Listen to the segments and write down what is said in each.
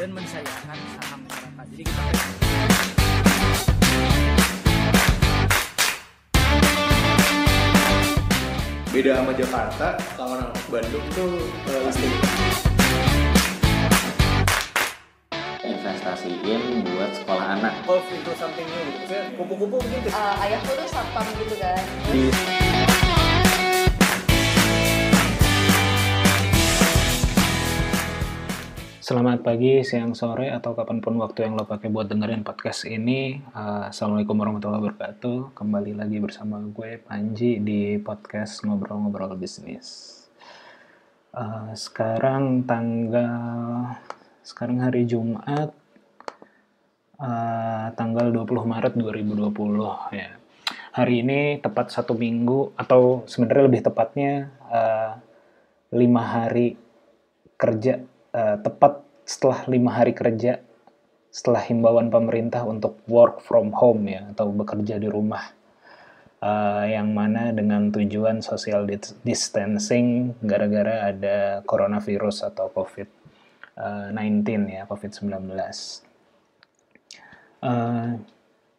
dan mensyariahkan saham masyarakat. Jadi kita beda sama Jakarta, kalau orang Bandung tuh pasti investasiin buat sekolah anak. evolve into something new gitu. Maksudnya kupu-kupu gitu. Ayahku tuh satpam gitu kan. Selamat pagi, siang, sore, atau kapanpun waktu yang lo pakai buat dengerin podcast ini. Assalamualaikum warahmatullahi wabarakatuh. Kembali lagi bersama gue, Panji, di podcast Ngobrol-Ngobrol Bisnis. Sekarang hari Jumat, tanggal 20 Maret 2020 ya. Hari ini tepat 1 minggu, atau sebenarnya lebih tepatnya 5 hari kerja, tepat setelah 5 hari kerja setelah himbauan pemerintah untuk work from home ya, atau bekerja di rumah, yang mana dengan tujuan social distancing gara-gara ada coronavirus atau COVID-19 ya, COVID-19.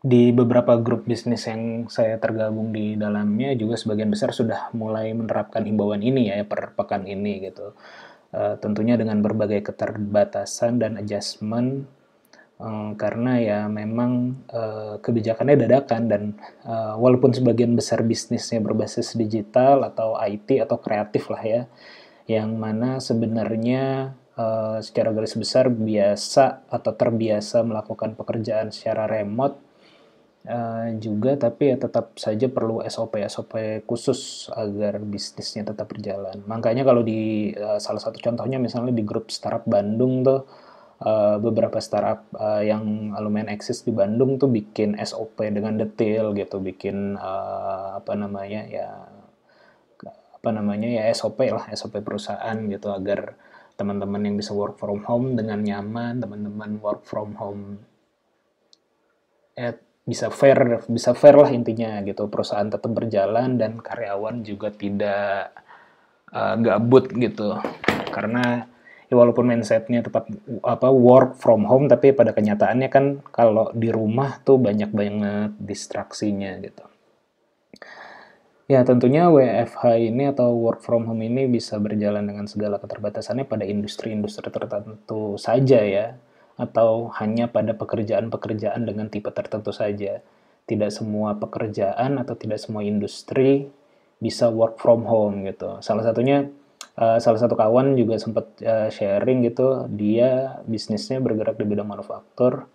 Di beberapa grup bisnis yang saya tergabung di dalamnya juga sebagian besar sudah mulai menerapkan himbauan ini ya per pekan ini gitu. Tentunya dengan berbagai keterbatasan dan adjustment, karena ya memang kebijakannya dadakan dan walaupun sebagian besar bisnisnya berbasis digital atau IT atau kreatif lah ya, yang mana sebenarnya secara garis besar biasa atau terbiasa melakukan pekerjaan secara remote juga, tapi ya tetap saja perlu SOP khusus agar bisnisnya tetap berjalan. Makanya kalau di salah satu contohnya misalnya di grup startup Bandung tuh, beberapa startup yang lumayan eksis di Bandung tuh bikin SOP dengan detail gitu, bikin SOP perusahaan gitu, agar teman-teman yang bisa work from home dengan nyaman, teman-teman work from home bisa fair lah intinya gitu, perusahaan tetap berjalan dan karyawan juga tidak gabut gitu, karena ya walaupun mindsetnya tetap work from home, tapi pada kenyataannya kan kalau di rumah tuh banyak banget distraksinya gitu. Ya tentunya WFH ini atau work from home ini bisa berjalan dengan segala keterbatasannya pada industri-industri tertentu saja ya, atau hanya pada pekerjaan-pekerjaan dengan tipe tertentu saja. Tidak semua pekerjaan atau tidak semua industri bisa work from home gitu. Salah satu kawan juga sempat sharing gitu, dia bisnisnya bergerak di bidang manufaktur,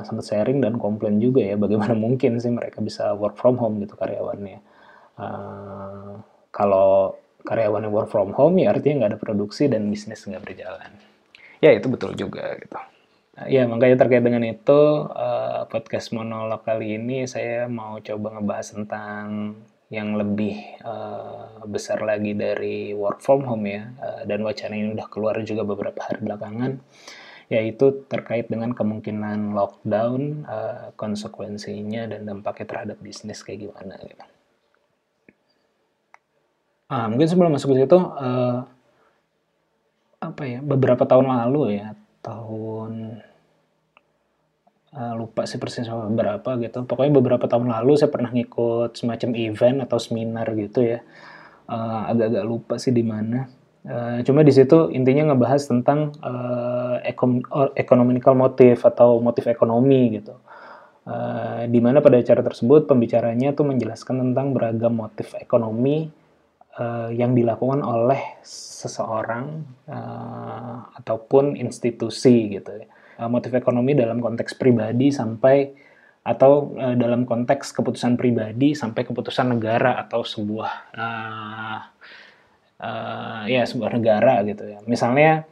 sempat sharing dan komplain juga ya, bagaimana mungkin sih mereka bisa work from home gitu karyawannya. Kalau karyawannya work from home ya artinya nggak ada produksi dan bisnis nggak berjalan. Ya itu betul juga gitu. Ya makanya terkait dengan itu, podcast monolog kali ini saya mau coba ngebahas tentang yang lebih besar lagi dari work from home ya, dan wacana ini udah keluar juga beberapa hari belakangan, yaitu terkait dengan kemungkinan lockdown, konsekuensinya dan dampaknya terhadap bisnis kayak gimana gitu. Mungkin sebelum masuk ke situ, beberapa tahun lalu ya, lupa sih persis berapa gitu. Pokoknya beberapa tahun lalu saya pernah ngikut semacam event atau seminar gitu ya. Agak-agak lupa sih di mana. Cuma di situ intinya ngebahas tentang economical motive atau motif ekonomi gitu. Di mana pada acara tersebut pembicaranya tuh menjelaskan tentang beragam motif ekonomi yang dilakukan oleh seseorang ataupun institusi gitu ya. Motif ekonomi dalam konteks pribadi sampai atau dalam konteks keputusan pribadi sampai keputusan negara atau sebuah negara gitu ya. Misalnya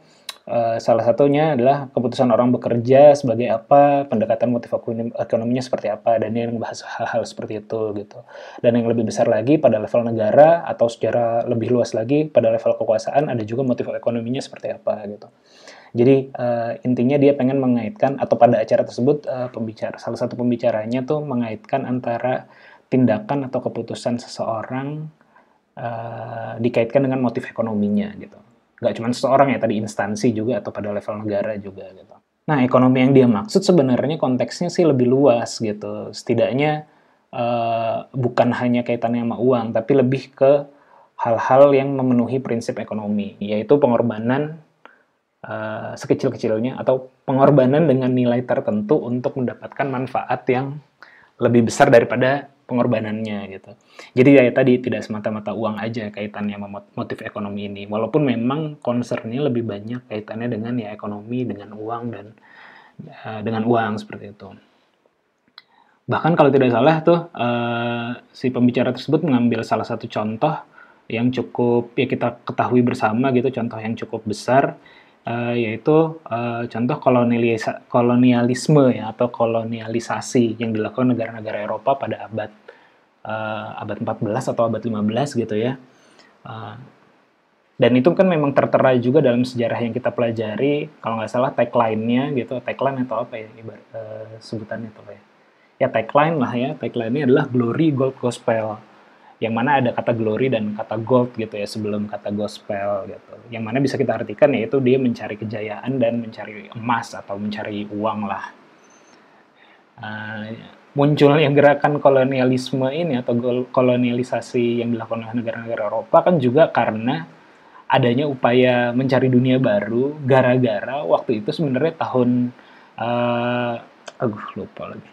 salah satunya adalah keputusan orang bekerja sebagai apa, pendekatan motif ekonominya seperti apa, dan dia membahas hal-hal seperti itu gitu. Dan yang lebih besar lagi pada level negara atau secara lebih luas lagi pada level kekuasaan ada juga motif ekonominya seperti apa gitu. Jadi intinya dia pengen mengaitkan, atau pada acara tersebut salah satu pembicaranya tuh mengaitkan antara tindakan atau keputusan seseorang dikaitkan dengan motif ekonominya gitu. nggak cuma seseorang ya, tadi instansi juga atau pada level negara juga gitu. Nah, ekonomi yang dia maksud sebenarnya konteksnya sih lebih luas gitu. Setidaknya bukan hanya kaitannya sama uang, tapi lebih ke hal-hal yang memenuhi prinsip ekonomi, yaitu pengorbanan sekecil-kecilnya atau pengorbanan dengan nilai tertentu untuk mendapatkan manfaat yang lebih besar daripada pengorbanannya gitu. Jadi ya tadi tidak semata-mata uang aja kaitannya sama motif ekonomi ini. Walaupun memang concern-nya lebih banyak kaitannya dengan ya ekonomi, dengan uang dan dengan uang seperti itu. Bahkan kalau tidak salah tuh si pembicara tersebut mengambil salah satu contoh yang cukup ya kita ketahui bersama gitu, contoh yang cukup besar, yaitu contoh kolonialisme ya atau kolonialisasi yang dilakukan negara-negara Eropa pada abad 14 atau abad 15 gitu ya. Dan itu kan memang tertera juga dalam sejarah yang kita pelajari, kalau nggak salah tagline-nya gitu, tagline atau apa ya sebutannya itu ya. Ya tagline lah ya, tagline-nya adalah Glory Gold Gospel. Yang mana ada kata glory dan kata gold gitu ya sebelum kata gospel gitu. Yang mana bisa kita artikan yaitu dia mencari kejayaan dan mencari emas atau mencari uang lah. Munculnya gerakan kolonialisme ini atau kolonialisasi yang dilakukan oleh negara-negara Eropa kan juga karena adanya upaya mencari dunia baru gara-gara waktu itu sebenarnya tahun lupa lagi.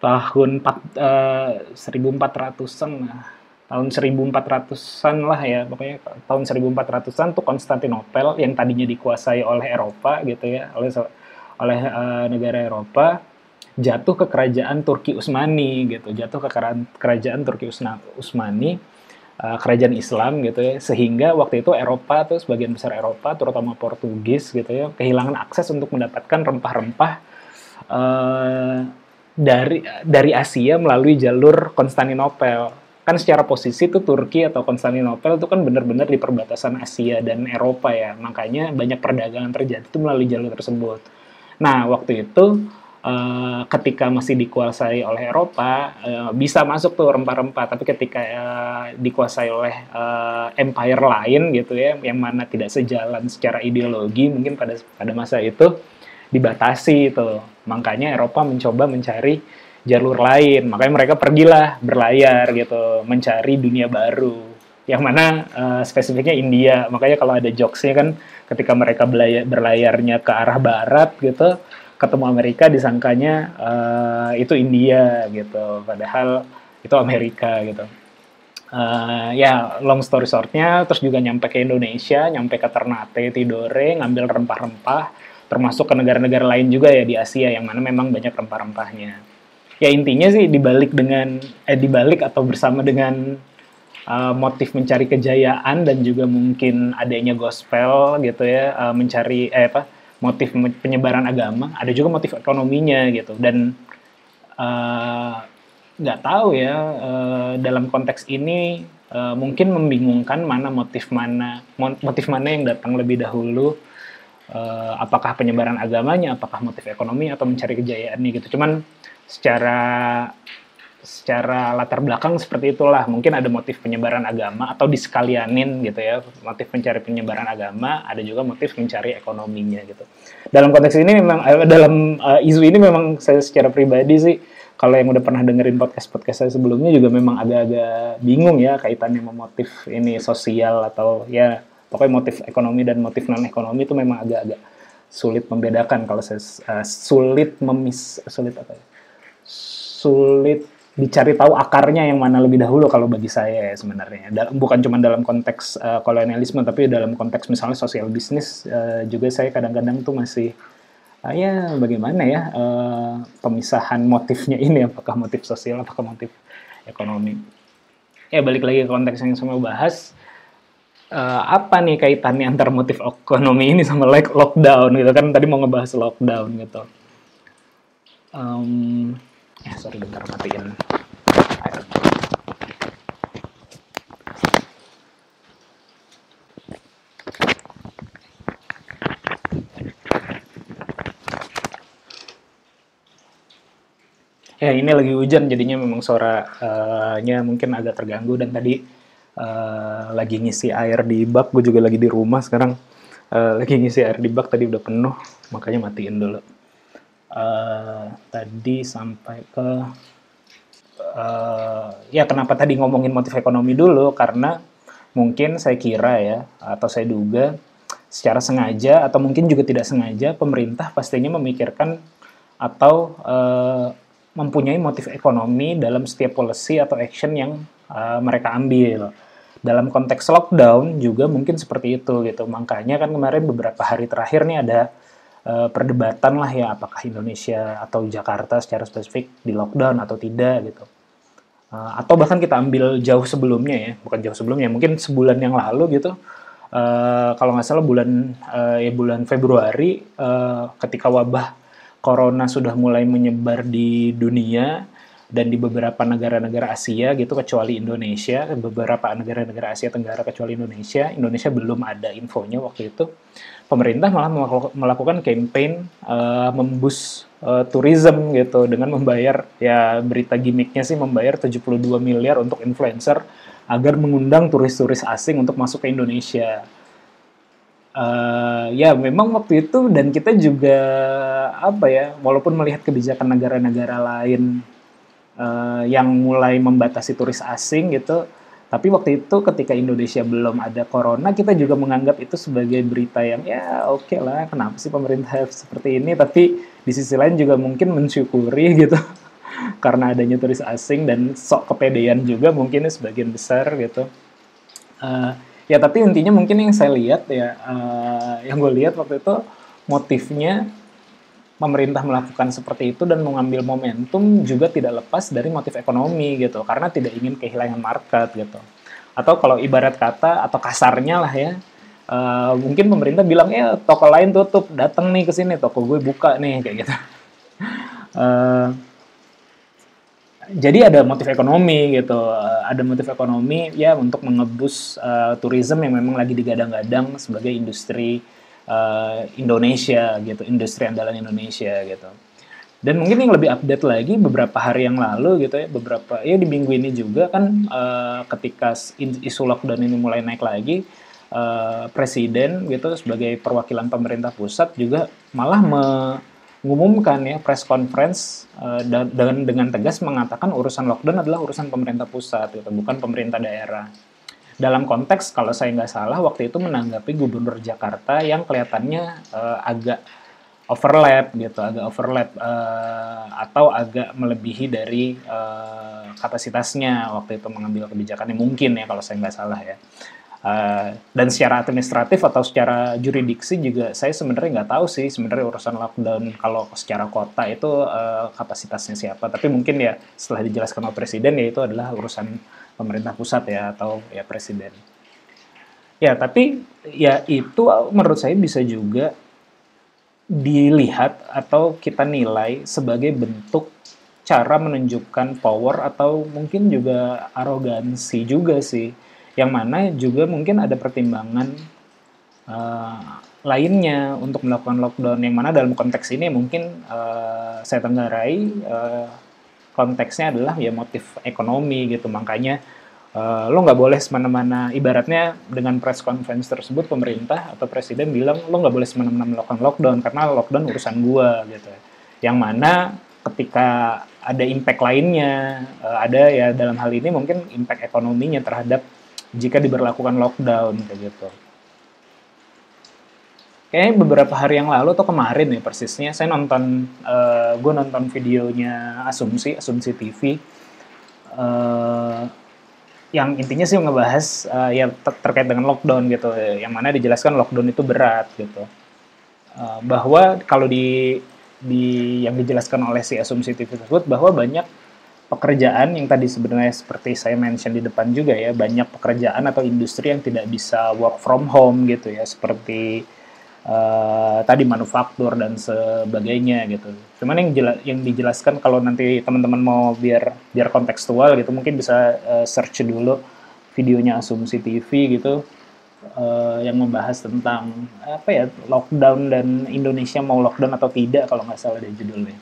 Tahun 1400-an lah. Tahun 1400-an lah ya, pokoknya tahun 1400-an tuh Konstantinopel yang tadinya dikuasai oleh Eropa gitu ya, oleh negara Eropa jatuh ke kerajaan Turki Utsmani gitu, jatuh ke kerajaan Turki Utsmani, kerajaan Islam gitu ya, sehingga waktu itu Eropa tuh sebagian besar Eropa terutama Portugis gitu ya, kehilangan akses untuk mendapatkan rempah-rempah dari Asia melalui jalur Konstantinopel. Kan secara posisi tuh Turki atau Konstantinopel itu kan benar-benar di perbatasan Asia dan Eropa ya. Makanya banyak perdagangan terjadi itu melalui jalur tersebut. Nah, waktu itu ketika masih dikuasai oleh Eropa, bisa masuk tuh rempah-rempah. Tapi ketika dikuasai oleh empire lain gitu ya, yang mana tidak sejalan secara ideologi mungkin pada masa itu, dibatasi itu. Makanya Eropa mencoba mencari jalur lain. Makanya mereka pergilah berlayar gitu, mencari dunia baru. Yang mana spesifiknya India. Makanya kalau ada jokesnya kan ketika mereka berlayarnya ke arah barat gitu, ketemu Amerika disangkanya itu India gitu. Padahal itu Amerika gitu. Ya long story short-nya, terus juga nyampe ke Indonesia, nyampe ke Ternate, Tidore, ngambil rempah-rempah, termasuk ke negara-negara lain juga ya di Asia yang mana memang banyak rempah-rempahnya. Ya intinya sih dibalik atau bersama dengan motif mencari kejayaan dan juga mungkin adanya gospel gitu ya, mencari motif penyebaran agama, ada juga motif ekonominya gitu. Dan nggak tahu ya dalam konteks ini mungkin membingungkan motif mana yang datang lebih dahulu. Apakah penyebaran agamanya, apakah motif ekonomi atau mencari kejayaannya gitu. Cuman secara latar belakang seperti itulah. Mungkin ada motif penyebaran agama atau disekalianin gitu ya. Motif mencari penyebaran agama, ada juga motif mencari ekonominya gitu. Dalam konteks ini memang dalam isu ini memang saya secara pribadi sih, kalau yang udah pernah dengerin podcast saya sebelumnya juga memang agak-agak bingung ya kaitannya sama motif ini sosial atau ya pokoknya motif ekonomi dan motif non-ekonomi itu memang agak-agak sulit membedakan kalau saya sulit dicari tahu akarnya yang mana lebih dahulu kalau bagi saya ya sebenarnya. Bukan cuma dalam konteks kolonialisme tapi dalam konteks misalnya sosial bisnis juga saya kadang-kadang tuh masih ya bagaimana ya pemisahan motifnya ini, apakah motif sosial apakah motif ekonomi. Ya balik lagi ke konteks yang saya mau bahas. Apa nih kaitannya antara motif ekonomi ini sama lockdown gitu kan, tadi mau ngebahas lockdown gitu. Sorry bentar matiin. Ya ini lagi hujan jadinya memang suaranya mungkin agak terganggu dan tadi lagi ngisi air di bak. Gue juga lagi di rumah sekarang, lagi ngisi air di bak, tadi udah penuh, makanya matiin dulu. Tadi sampai ke ya kenapa tadi ngomongin motif ekonomi dulu, karena mungkin saya kira ya, atau saya duga secara sengaja atau mungkin juga tidak sengaja, pemerintah pastinya memikirkan atau mempunyai motif ekonomi dalam setiap policy atau action yang mereka ambil. Dalam konteks lockdown juga mungkin seperti itu gitu. Makanya kan kemarin beberapa hari terakhir nih ada perdebatan lah ya, apakah Indonesia atau Jakarta secara spesifik di lockdown atau tidak gitu. Atau bahkan kita ambil jauh sebelumnya ya, bukan jauh sebelumnya, mungkin sebulan yang lalu gitu. Kalau nggak salah bulan Februari, ketika wabah Corona sudah mulai menyebar di dunia dan di beberapa negara-negara Asia gitu, kecuali Indonesia, beberapa negara-negara Asia Tenggara kecuali Indonesia belum ada infonya waktu itu. Pemerintah malah melakukan campaign memboost tourism gitu dengan membayar, ya berita gimmicknya sih membayar 72 miliar untuk influencer agar mengundang turis-turis asing untuk masuk ke Indonesia. Ya memang waktu itu, dan kita juga walaupun melihat kebijakan negara-negara lain yang mulai membatasi turis asing gitu, tapi waktu itu ketika Indonesia belum ada corona, kita juga menganggap itu sebagai berita yang ya oke lah, kenapa sih pemerintah seperti ini, tapi di sisi lain juga mungkin mensyukuri gitu karena adanya turis asing dan sok kepedean juga mungkin sebagian besar gitu. Ya tapi intinya mungkin yang saya lihat ya, yang gue lihat waktu itu motifnya pemerintah melakukan seperti itu dan mengambil momentum juga tidak lepas dari motif ekonomi gitu, karena tidak ingin kehilangan market gitu. Atau kalau ibarat kata atau kasarnya lah ya, mungkin pemerintah bilang ya toko lain tutup, datang nih ke sini, toko gue buka nih kayak gitu. Jadi ada motif ekonomi gitu, ada motif ekonomi ya untuk mengebus tourism yang memang lagi digadang-gadang sebagai industri Indonesia gitu, industri andalan Indonesia gitu. Dan mungkin yang lebih update lagi beberapa hari yang lalu gitu ya, di minggu ini juga kan ketika isu lockdown ini mulai naik lagi, Presiden gitu sebagai perwakilan pemerintah pusat juga malah mengumumkan ya press conference dengan tegas mengatakan urusan lockdown adalah urusan pemerintah pusat gitu, bukan pemerintah daerah. Dalam konteks kalau saya nggak salah waktu itu menanggapi Gubernur Jakarta yang kelihatannya agak overlap atau agak melebihi dari kapasitasnya waktu itu mengambil kebijakannya, mungkin ya kalau saya nggak salah ya. Dan secara administratif atau secara juridiksi juga saya sebenarnya nggak tahu sih sebenarnya urusan lockdown kalau secara kota itu kapasitasnya siapa, tapi mungkin ya setelah dijelaskan oleh Presiden ya itu adalah urusan pemerintah pusat ya atau ya Presiden. Ya tapi ya itu menurut saya bisa juga dilihat atau kita nilai sebagai bentuk cara menunjukkan power atau mungkin juga arogansi juga sih, yang mana juga mungkin ada pertimbangan lainnya untuk melakukan lockdown, yang mana dalam konteks ini mungkin saya tenggarai konteksnya adalah ya motif ekonomi gitu. Makanya lo nggak boleh semena-mena, ibaratnya dengan press conference tersebut pemerintah atau Presiden bilang lo nggak boleh semena-mena melakukan lockdown karena lockdown urusan gua gitu, yang mana ketika ada impact lainnya, ada ya dalam hal ini mungkin impact ekonominya terhadap jika diberlakukan lockdown kayak gitu. Kayaknya beberapa hari yang lalu atau kemarin ya persisnya, saya gue nonton videonya Asumsi TV, yang intinya sih ngebahas ya terkait dengan lockdown gitu, yang mana dijelaskan lockdown itu berat gitu, bahwa kalau yang dijelaskan oleh si Asumsi TV tersebut bahwa banyak pekerjaan yang tadi sebenarnya seperti saya mention di depan juga ya, banyak pekerjaan atau industri yang tidak bisa work from home gitu ya, seperti tadi manufaktur dan sebagainya gitu. Cuman yang dijelaskan kalau nanti teman-teman mau biar kontekstual gitu, mungkin bisa search dulu videonya Asumsi TV gitu, yang membahas tentang lockdown dan Indonesia mau lockdown atau tidak kalau nggak salah dari judulnya.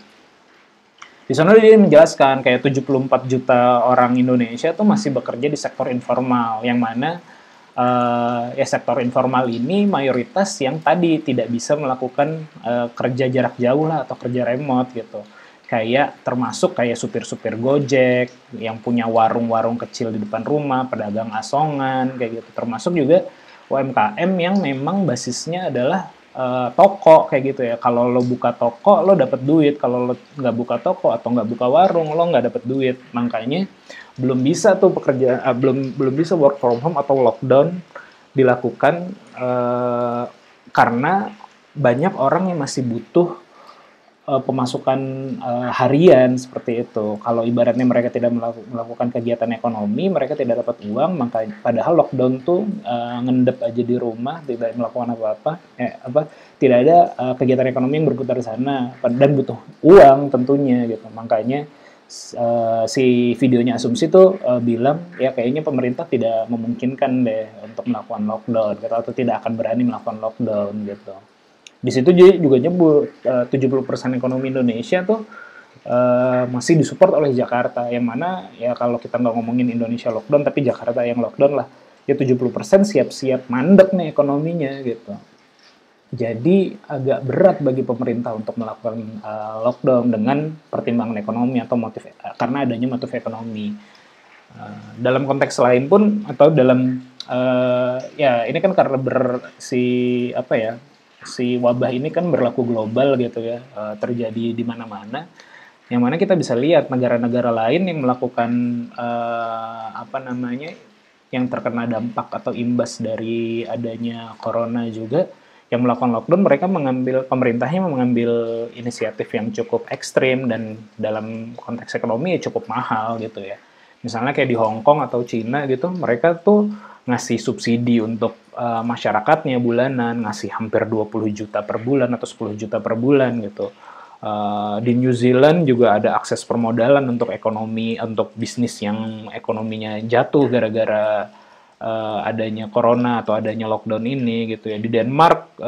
Di sana dia menjelaskan kayak 74 juta orang Indonesia tuh masih bekerja di sektor informal, yang mana ya sektor informal ini mayoritas yang tadi tidak bisa melakukan kerja jarak jauh lah atau kerja remote gitu. Kayak termasuk kayak supir-supir Gojek yang punya warung-warung kecil di depan rumah, pedagang asongan kayak gitu. Termasuk juga UMKM yang memang basisnya adalah toko kayak gitu ya. Kalau lo buka toko lo dapat duit, kalau lo nggak buka toko atau nggak buka warung lo nggak dapat duit. Makanya belum bisa tuh belum bisa work from home atau lockdown dilakukan karena banyak orang yang masih butuh pemasukan harian seperti itu. Kalau ibaratnya mereka tidak melakukan kegiatan ekonomi, mereka tidak dapat uang, maka padahal lockdown tuh ngendep aja di rumah, tidak melakukan apa-apa, tidak ada kegiatan ekonomi yang berputar di sana dan butuh uang tentunya gitu. Makanya si videonya Asumsi tuh bilang ya kayaknya pemerintah tidak memungkinkan deh untuk melakukan lockdown gitu, atau tidak akan berani melakukan lockdown gitu. Di situ juga nyebut 70% ekonomi Indonesia tuh masih disupport oleh Jakarta, yang mana ya kalau kita nggak ngomongin Indonesia lockdown tapi Jakarta yang lockdown lah, ya 70% siap-siap mandek nih ekonominya gitu. Jadi agak berat bagi pemerintah untuk melakukan lockdown dengan pertimbangan ekonomi atau karena adanya motif ekonomi. Dalam konteks lain pun atau dalam ya ini kan karena si wabah ini kan berlaku global gitu ya, terjadi di mana-mana. Yang mana kita bisa lihat negara-negara lain yang melakukan yang terkena dampak atau imbas dari adanya corona juga, yang melakukan lockdown, pemerintahnya mengambil inisiatif yang cukup ekstrim dan dalam konteks ekonomi ya cukup mahal gitu ya. Misalnya kayak di Hong Kong atau Cina gitu, mereka tuh ngasih subsidi untuk masyarakatnya bulanan, ngasih hampir 20 juta per bulan atau 10 juta per bulan gitu. Di New Zealand juga ada akses permodalan untuk bisnis yang ekonominya jatuh gara-gara adanya corona atau adanya lockdown ini gitu ya. Di Denmark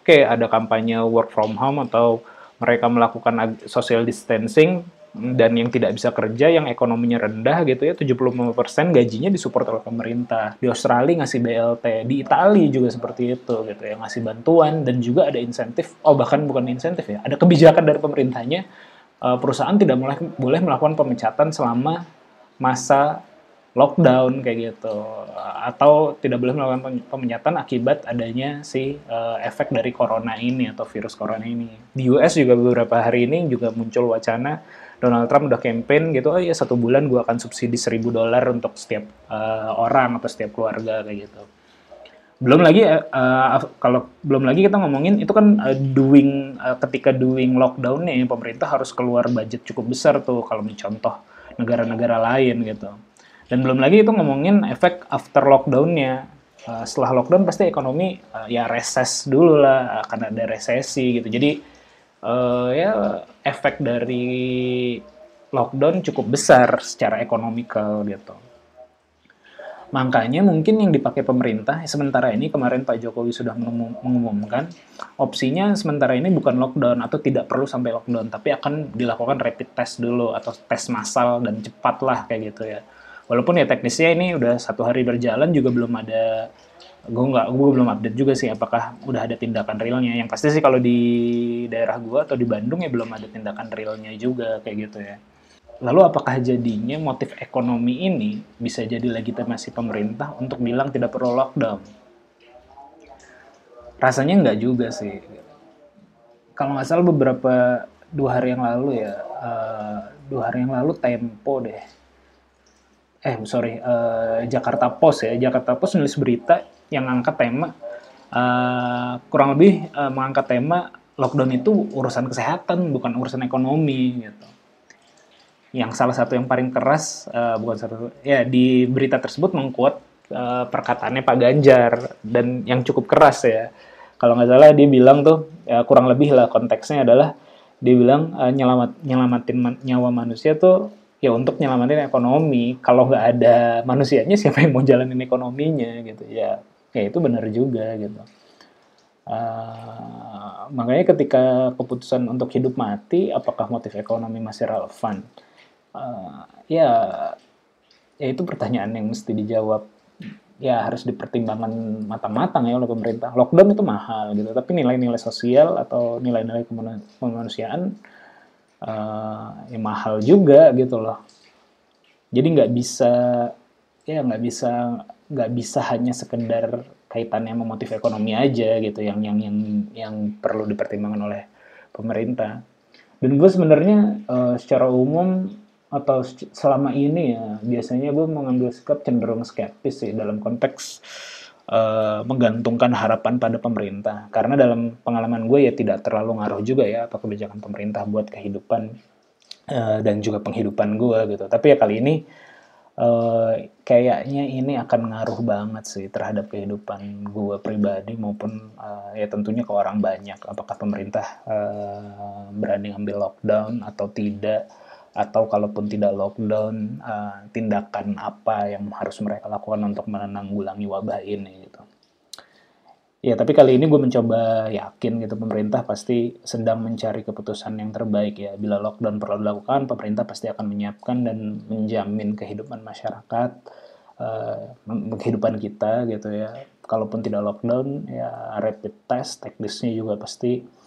ada kampanye work from home atau mereka melakukan social distancing, dan yang tidak bisa kerja, yang ekonominya rendah gitu ya, 75% gajinya disupport oleh pemerintah. Di Australia ngasih BLT, di Italia juga seperti itu gitu ya, ngasih bantuan dan juga ada insentif, bahkan bukan insentif ya, ada kebijakan dari pemerintahnya, perusahaan tidak boleh melakukan pemecatan selama masa lockdown kayak gitu, atau tidak boleh melakukan pemecatan akibat adanya efek dari corona ini atau virus corona ini. Di US juga beberapa hari ini juga muncul wacana Donald Trump udah campaign gitu, 1 bulan gue akan subsidi $1.000 untuk setiap orang atau setiap keluarga kayak gitu. Belum lagi kita ngomongin itu kan ketika doing lockdown nih, pemerintah harus keluar budget cukup besar tuh kalau mencontoh negara-negara lain gitu. Dan belum lagi itu ngomongin efek after lockdown-nya. Setelah lockdown pasti ekonomi ya reses dulu lah, akan ada resesi gitu. Jadi efek dari lockdown cukup besar secara ekonomikal gitu. Makanya mungkin yang dipakai pemerintah sementara ini, kemarin Pak Jokowi sudah mengumumkan opsinya sementara ini bukan lockdown atau tidak perlu sampai lockdown, tapi akan dilakukan rapid test dulu atau tes massal dan cepat lah kayak gitu ya. Walaupun ya teknisnya ini udah 1 hari berjalan juga belum ada, gue belum update juga sih apakah udah ada tindakan realnya. Yang pasti sih kalau di daerah gue atau di Bandung ya belum ada tindakan realnya juga kayak gitu ya. Lalu apakah jadinya motif ekonomi ini bisa jadi legitimasi pemerintah untuk bilang tidak perlu lockdown? Rasanya nggak juga sih. Kalau nggak salah beberapa 2 hari yang lalu ya, 2 hari yang lalu Tempo deh. Jakarta Post ya. Jakarta Post nulis berita yang angkat tema kurang lebih mengangkat tema lockdown itu urusan kesehatan bukan urusan ekonomi gitu. Yang salah satu yang paling keras di berita tersebut mengquote perkataannya Pak Ganjar, dan yang cukup keras ya. Kalau nggak salah dia bilang tuh kurang lebih lah konteksnya adalah dia bilang nyelamatin nyawa manusia tuh ya untuk nyelamatin ekonomi. Kalau nggak ada manusianya siapa yang mau jalanin ekonominya gitu ya. Ya itu benar juga gitu. Makanya ketika keputusan untuk hidup mati, apakah motif ekonomi masih relevan? Ya itu pertanyaan yang mesti dijawab ya harus dipertimbangkan matang-matang ya oleh pemerintah. Lockdown itu mahal gitu, tapi nilai-nilai sosial atau nilai-nilai kemanusiaan ya mahal juga gitu loh. Jadi nggak bisa hanya sekedar kaitannya sama motif ekonomi aja gitu yang perlu dipertimbangkan oleh pemerintah. Dan gue sebenarnya secara umum atau selama ini ya biasanya gue mengambil sikap cenderung skeptis sih dalam konteks menggantungkan harapan pada pemerintah, karena dalam pengalaman gue ya tidak terlalu ngaruh juga ya apa kebijakan pemerintah buat kehidupan dan juga penghidupan gue gitu. Tapi ya kali ini kayaknya ini akan ngaruh banget sih terhadap kehidupan gue pribadi maupun ya tentunya ke orang banyak. Apakah pemerintah berani ngambil lockdown atau tidak, atau kalaupun tidak lockdown, tindakan apa yang harus mereka lakukan untuk menanggulangi wabah ini gitu. Ya, tapi kali ini gue mencoba yakin gitu pemerintah pasti sedang mencari keputusan yang terbaik ya. Bila lockdown perlu dilakukan, pemerintah pasti akan menyiapkan dan menjamin kehidupan masyarakat, kehidupan kita gitu ya. Kalaupun tidak lockdown, ya rapid test, teknisnya juga pasti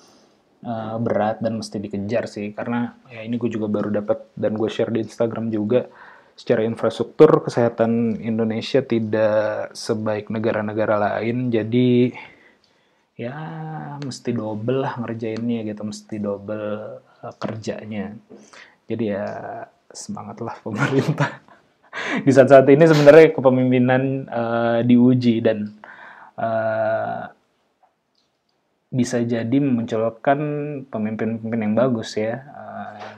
berat dan mesti dikejar sih. Karena ya ini gue juga baru dapat dan gue share di Instagram juga. Secara infrastruktur, kesehatan Indonesia tidak sebaik negara-negara lain, jadi ya mesti double lah ngerjainnya gitu, mesti double kerjanya. Jadi ya semangatlah pemerintah. Di saat-saat ini sebenarnya kepemimpinan diuji dan bisa jadi memunculkan pemimpin-pemimpin yang bagus ya.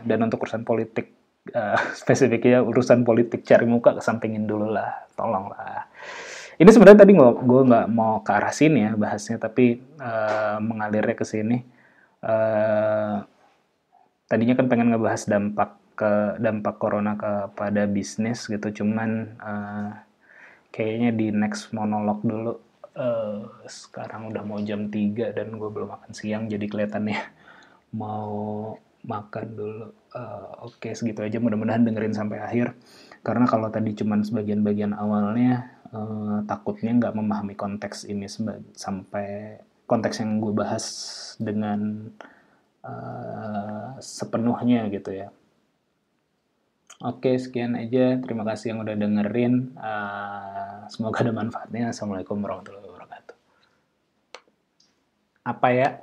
Dan untuk urusan politik, spesifiknya urusan politik cari muka kesampingin dulu lah, tolonglah. Ini sebenarnya tadi gue nggak mau ke arah sini ya bahasnya, tapi mengalirnya ke sini. Tadinya kan pengen ngebahas dampak corona kepada bisnis gitu, cuman kayaknya di next monolog dulu. Sekarang udah mau jam 3 dan gue belum makan siang, jadi kelihatannya mau makan dulu. Oke, segitu aja, mudah-mudahan dengerin sampai akhir, karena kalau tadi cuman sebagian-bagian awalnya takutnya nggak memahami konteks ini sampai konteks yang gue bahas dengan sepenuhnya gitu ya. Oke, sekian aja, terima kasih yang udah dengerin, semoga ada manfaatnya. Assalamualaikum warahmatullahi wabarakatuh. Apa ya?